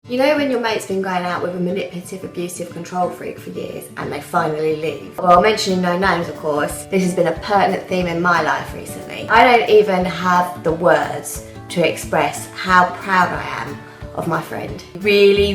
You know when your mate's been going out with a manipulative, abusive control freak for years and they finally leave? Well, mentioning no names, of course, this has been a pertinent theme in my life recently. I don't even have the words to express how proud I am of my friend. Really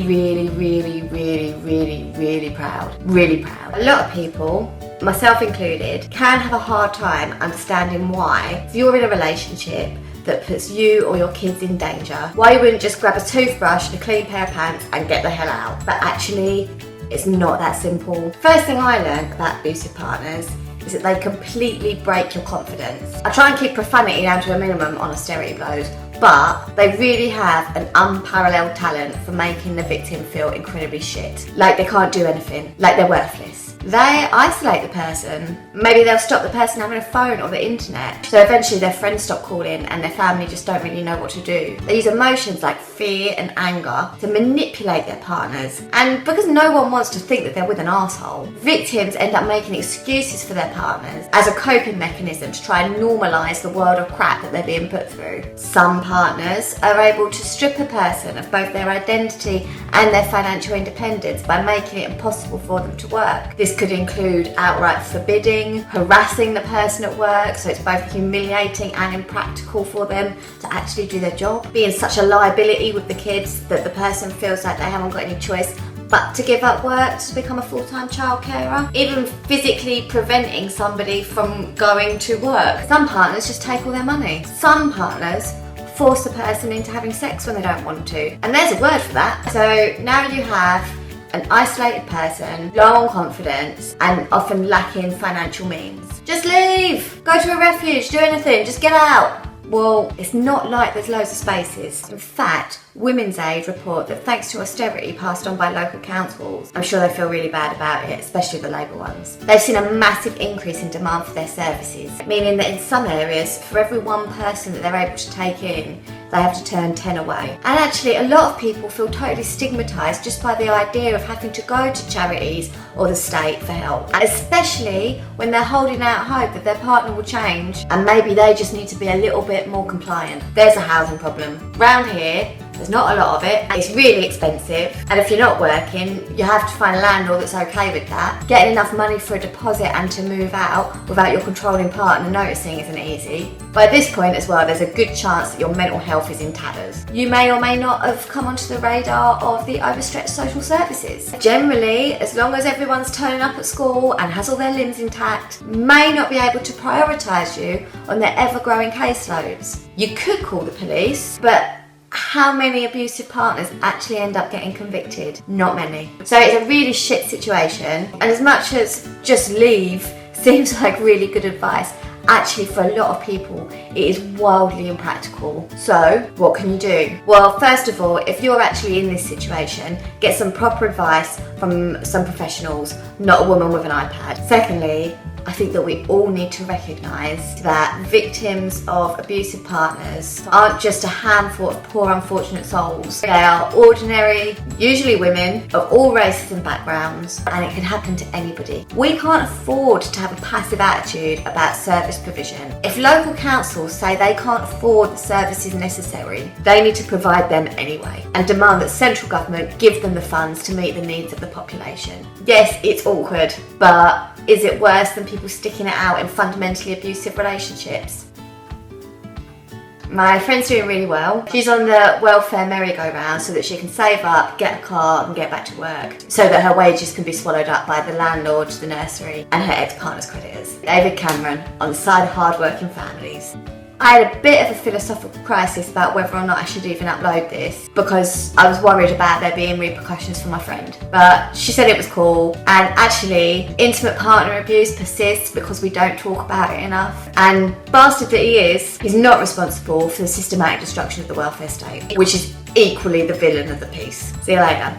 proud. Really proud. A lot of people, myself included, can have a hard time understanding why, if you're in a relationship that puts you or your kids in danger, why you wouldn't just grab a toothbrush and a clean pair of pants and get the hell out. But actually, it's not that simple. First thing I learned about abusive partners is that they completely break your confidence. I try and keep profanity down to a minimum on austerity blows, but they really have an unparalleled talent for making the victim feel incredibly shit. Like they can't do anything, like they're worthless. They isolate the person. Maybe they'll stop the person having a phone or the internet. So eventually their friends stop calling and their family just don't really know what to do. They use emotions like fear and anger to manipulate their partners. And because no one wants to think that they're with an arsehole, victims end up making excuses for their partners as a coping mechanism to try and normalise the world of crap that they're being put through. Some partners are able to strip a person of both their identity and their financial independence by making it impossible for them to work. This could include outright forbidding, harassing the person at work, so it's both humiliating and impractical for them to actually do their job. Being such a liability with the kids that the person feels like they haven't got any choice but to give up work to become a full-time child carer. Even physically preventing somebody from going to work. Some partners just take all their money. Some partners force the person into having sex when they don't want to. And there's a word for that. So now you have an isolated person, low on confidence, and often lacking financial means. Just leave! Go to a refuge, do anything, just get out! Well, it's not like there's loads of spaces. In fact, Women's Aid report that thanks to austerity passed on by local councils, I'm sure they feel really bad about it, especially the Labour ones. They've seen a massive increase in demand for their services, meaning that in some areas, for every one person that they're able to take in, they have to turn 10 away. And actually, a lot of people feel totally stigmatised just by the idea of having to go to charities or the state for help. And especially when they're holding out hope that their partner will change and maybe they just need to be a little bit more compliant. There's a housing problem. Round here, there's not a lot of it, it's really expensive, and if you're not working, you have to find a landlord that's okay with that. Getting enough money for a deposit and to move out without your controlling partner noticing isn't easy. By this point as well, there's a good chance that your mental health is in tatters. You may or may not have come onto the radar of the overstretched social services. Generally, as long as everyone's turning up at school and has all their limbs intact, may not be able to prioritise you on their ever-growing caseloads. You could call the police, but how many abusive partners actually end up getting convicted? Not many. So it's a really shit situation, and as much as just leave seems like really good advice, actually for a lot of people it is wildly impractical. So what can you do? Well, first of all, if you're actually in this situation, get some proper advice from some professionals, not a woman with an iPad. Secondly, I think that we all need to recognise that victims of abusive partners aren't just a handful of poor unfortunate souls. They are ordinary, usually women, of all races and backgrounds, and it can happen to anybody. We can't afford to have a passive attitude about service provision. If local councils say they can't afford the services necessary, they need to provide them anyway, and demand that central government give them the funds to meet the needs of the population. Yes, it's awkward, but is it worse than people sticking it out in fundamentally abusive relationships? My friend's doing really well. She's on the welfare merry-go-round so that she can save up, get a car and get back to work, so that her wages can be swallowed up by the landlord, the nursery and her ex-partner's creditors. David Cameron on the side of hard-working families. I had a bit of a philosophical crisis about whether or not I should even upload this because I was worried about there being repercussions for my friend. But she said it was cool, and actually intimate partner abuse persists because we don't talk about it enough. And bastard that he is, he's not responsible for the systematic destruction of the welfare state, which is equally the villain of the piece. See you later.